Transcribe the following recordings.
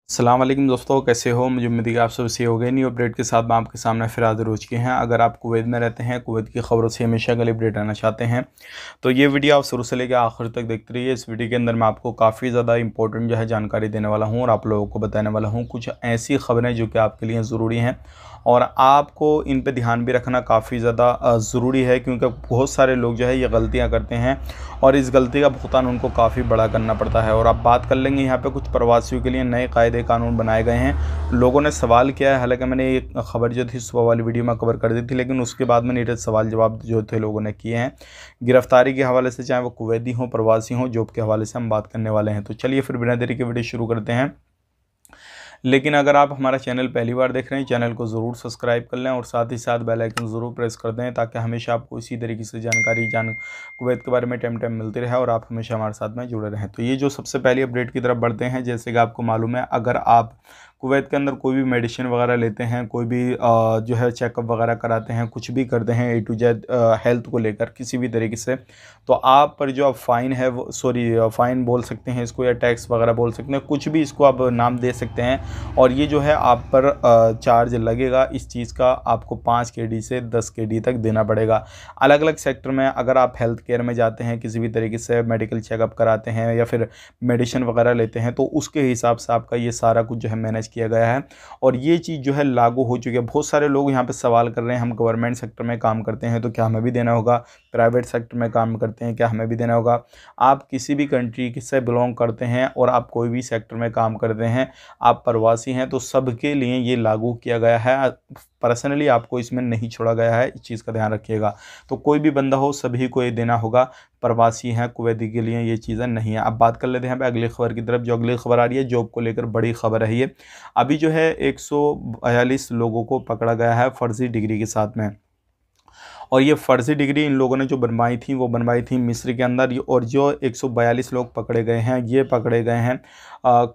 अस्सलाम वालेकुम दोस्तों, कैसे हो? मुझे उम्मीद है कि आप सब सही हो गए। न्यू अपडेट के साथ मैं आपके सामने फिर हाजिर हो चुके हैं। अगर आप कुवैत में रहते हैं, कुवैत की खबरों से हमेशा के लिए अपडेट रहना चाहते हैं तो ये वीडियो आप शुरू से लेकर आखिर तक देखते रहिए। इस वीडियो के अंदर मैं आपको काफ़ी ज़्यादा इंपॉर्टेंट जो है जानकारी देने वाला हूँ और आप लोगों को बताने वाला हूँ कुछ ऐसी खबरें जो कि आपके लिए ज़रूरी हैं और आपको इन पे ध्यान भी रखना काफ़ी ज़्यादा ज़रूरी है, क्योंकि बहुत सारे लोग जो है ये गलतियां करते हैं और इस गलती का भुगतान उनको काफ़ी बड़ा करना पड़ता है। और आप बात कर लेंगे यहाँ पे कुछ प्रवासियों के लिए नए कायदे कानून बनाए गए हैं। लोगों ने सवाल किया है, हालांकि मैंने ये खबर जो थी सुबह वाली वीडियो में कवर कर दी थी, लेकिन उसके बाद में नीरज सवाल जवाब जो थे लोगों ने किए हैं गिरफ्तारी के हवाले से, चाहे वो कुवैती हों, प्रवासी हों, जॉब के हवाले से हम बात करने वाले हैं। तो चलिए फिर बिना देरी के वीडियो शुरू करते हैं। लेकिन अगर आप हमारा चैनल पहली बार देख रहे हैं, चैनल को ज़रूर सब्सक्राइब कर लें और साथ ही साथ बेल आइकन ज़रूर प्रेस कर दें, ताकि हमेशा आपको इसी तरीके से जानकारी कुवैत के बारे में टाइम टाइम मिलती रहे और आप हमेशा हमारे साथ में जुड़े रहें। तो ये जो सबसे पहली अपडेट की तरफ बढ़ते हैं, जैसे कि आपको मालूम है, अगर आप कुवैत के अंदर कोई भी मेडिसिन वगैरह लेते हैं, कोई भी जो है चेकअप वगैरह कराते हैं, कुछ भी करते हैं A to Z हेल्थ को लेकर किसी भी तरीके से, तो आप पर जो आप फ़ाइन है वो फ़ाइन बोल सकते हैं इसको, या टैक्स वगैरह बोल सकते हैं, कुछ भी इसको आप नाम दे सकते हैं। और ये जो है आप पर चार्ज लगेगा इस चीज़ का, आपको 5 KD से 10 KD तक देना पड़ेगा। अलग अलग सेक्टर में अगर आप हेल्थ केयर में जाते हैं, किसी भी तरीके से मेडिकल चेकअप कराते हैं या फिर मेडिसिन वगैरह लेते हैं, तो उसके हिसाब से आपका ये सारा कुछ जो है मैनेज किया गया है और ये चीज़ जो है लागू हो चुकी है। बहुत सारे लोग यहाँ पे सवाल कर रहे हैं, हम गवर्नमेंट सेक्टर में काम करते हैं तो क्या हमें भी देना होगा, प्राइवेट सेक्टर में काम करते हैं क्या हमें भी देना होगा। आप किसी भी कंट्री से बिलोंग करते हैं और आप कोई भी सेक्टर में काम करते हैं, आप प्रवासी हैं, तो सबके लिए ये लागू किया गया है। पर्सनली आपको इसमें नहीं छोड़ा गया है, इस चीज़ का ध्यान रखिएगा। तो कोई भी बंदा हो सभी को ये देना होगा, प्रवासी हैं कुवैती के लिए ये चीज़ें नहीं है। अब बात कर लेते हैं अगली खबर की तरफ। जो अगली खबर आ रही है जॉब को लेकर बड़ी खबर है ये। अभी जो है 142 लोगों को पकड़ा गया है फर्जी डिग्री के साथ में, और ये फर्जी डिग्री इन लोगों ने जो बनवाई थी वो बनवाई थी मिस्र के अंदर। और जो 142 लोग पकड़े गए हैं, ये पकड़े गए हैं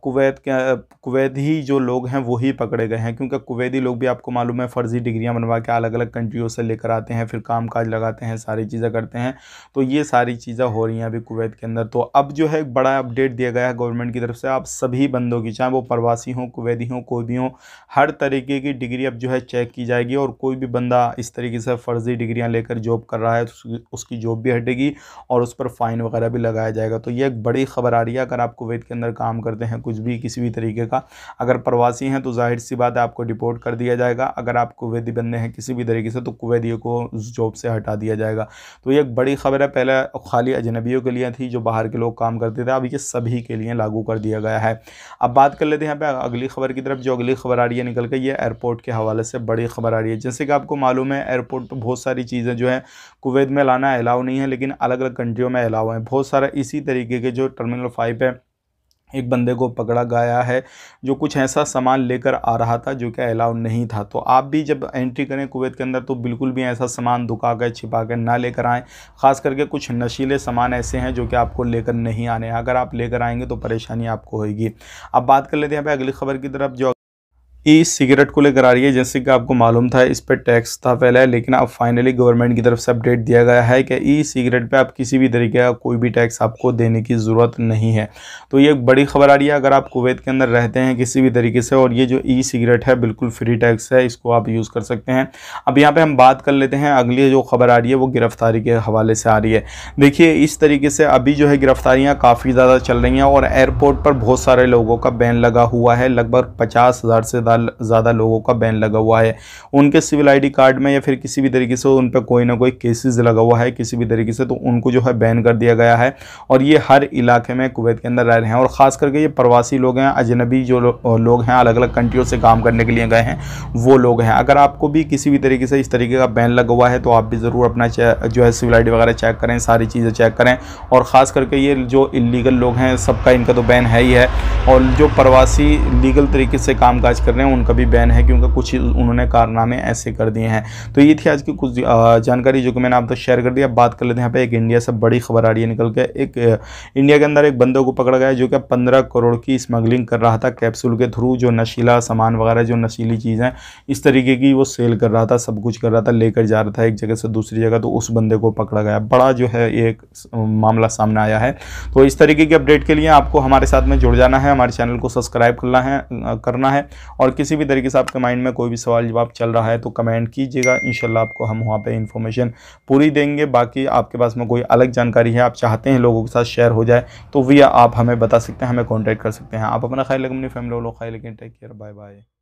कुवैती जो लोग हैं वही पकड़े गए हैं, क्योंकि कुवैती लोग भी आपको मालूम है फर्जी डिग्रियां बनवा के अलग अलग कंट्रियों से लेकर आते हैं, फिर काम काज लगाते हैं, सारी चीज़ें करते हैं। तो ये सारी चीज़ें हो रही हैं अभी कुवैत के अंदर। तो अब जो है एक बड़ा अपडेट दिया गया है गवर्नमेंट की तरफ से, आप सभी बंदों की, चाहे वो प्रवासी हों, कुवैती हों, कोई भी हों, हर तरीके की डिग्री अब जो है चेक की जाएगी। और कोई भी बंदा इस तरीके से फर्जी डिग्रियां लेकर जॉब कर रहा है तो उसकी जॉब भी हटेगी और उस पर फाइन वगैरह भी लगाया जाएगा। तो ये एक बड़ी खबर आ रही है। अगर आप कुवैत के अंदर काम करते हैं कुछ भी किसी भी तरीके का, अगर प्रवासी हैं तो जाहिर सी बात है आपको डिपोर्ट कर दिया जाएगा। अगर आप कुवैती बंदे हैं किसी भी तरीके से तो कुवैतियों को उस जॉब से हटा दिया जाएगा। तो ये एक बड़ी खबर है। पहले खाली अजनबियों के लिए थी जो बाहर के लोग काम करते थे, अब ये सभी के लिए लागू कर दिया गया है। अब बात कर लेते हैं यहाँ पे अगली खबर की तरफ। जो अगली खबर आ रही है निकल के, ये एयरपोर्ट के हवाले से बड़ी खबर आ रही है। जैसे कि आपको मालूम है एयरपोर्ट पर बहुत सारी चीज़ें जो है कुवैत में लाना अलाउ नहीं है, लेकिन अलग अलग कंट्रियों में अलाउ है। बहुत सारा इसी तरीके के जो टर्मिनल 5 पे एक बंदे को पकड़ा गया है जो कुछ ऐसा सामान लेकर आ रहा था जो कि अलाउ नहीं था। तो आप भी जब एंट्री करें कुवैत के अंदर तो बिल्कुल भी ऐसा सामान दुका कर छिपा कर ना लेकर आएँ। ख़ास करके कुछ नशीले सामान ऐसे हैं जो कि आपको लेकर नहीं आने हैं, अगर आप लेकर आएंगे तो परेशानी आपको होगी। अब बात कर लेते हैं अगली खबर की तरफ। जो ई सिगरेट को लेकर आ रही है, जैसे कि आपको मालूम था इस पर टैक्स था पहले, लेकिन अब फाइनली गवर्नमेंट की तरफ से अपडेट दिया गया है कि ई सिगरेट पे आप किसी भी तरीके का कोई भी टैक्स आपको देने की ज़रूरत नहीं है। तो ये एक बड़ी खबर आ रही है। अगर आप कुवैत के अंदर रहते हैं किसी भी तरीके से, और ये जो ई सिगरेट है बिल्कुल फ्री टैक्स है, इसको आप यूज़ कर सकते हैं। अब यहाँ पर हम बात कर लेते हैं अगली जो खबर आ रही है वो गिरफ्तारी के हवाले से आ रही है। देखिए इस तरीके से अभी जो है गिरफ्तारियाँ काफ़ी ज़्यादा चल रही हैं और एयरपोर्ट पर बहुत सारे लोगों का बैन लगा हुआ है। लगभग 50,000 से ज़्यादा लोगों का बैन लगा हुआ है। उनके सिविल ID कार्ड में या फिर किसी भी तरीके से उन पर कोई ना कोई केसेस लगा हुआ है किसी भी तरीके से, तो उनको जो है बैन कर दिया गया है। और ये हर इलाके में कुवैत के अंदर रह रहे हैं, और ख़ास करके ये प्रवासी लोग हैं, अजनबी जो लोग हैं, अलग अलग कंट्रियों से काम करने के लिए गए हैं वो लोग हैं। अगर आपको भी किसी भी तरीके से इस तरीके का बैन लगा हुआ है तो आप भी ज़रूर अपना जो है सिविल ID वगैरह चेक करें, सारी चीज़ें चेक करें। और ख़ास करके ये जो इलीगल लोग हैं सबका इनका तो बैन है ही है, और जो प्रवासी लीगल तरीके से काम काज कर रहे रहे हैं उनका भी बैन है, क्योंकि कुछ उन्होंने कारनामे ऐसे कर दिए हैं। तो ये थी आज की कुछ जानकारी जो कि मैंने आप तक शेयर कर दिया। बात कर लेते हैं यहाँ पे एक इंडिया से बड़ी खबर आ रही है निकल के। एक इंडिया के अंदर एक बंदे को पकड़ा गया है जो कि 15 करोड़ की स्मगलिंग कर रहा था कैप्सूल के थ्रू, जो नशीला सामान वगैरह, जो नशीली चीज़ें इस तरीके की वो सेल कर रहा था, सब कुछ कर रहा था, लेकर जा रहा था एक जगह से दूसरी जगह। तो उस बंदे को पकड़ा गया। बड़ा जो है एक मामला सामने आया है। तो इस तरीके की अपडेट के लिए आपको हमारे साथ में जुड़ जाना है, हमारे चैनल को सब्सक्राइब करना है और किसी भी तरीके से आपके माइंड में कोई भी सवाल जवाब चल रहा है तो कमेंट कीजिएगा। इंशाल्लाह आपको हम वहाँ पे इन्फॉर्मेशन पूरी देंगे। बाकी आपके पास में कोई अलग जानकारी है, आप चाहते हैं लोगों के साथ शेयर हो जाए, तो भी आप हमें बता सकते हैं, हमें कॉन्टैक्ट कर सकते हैं। आप अपना ख्याल रखें, अपनी फैमिली वालों का ख्याल रखें। Take care, bye bye.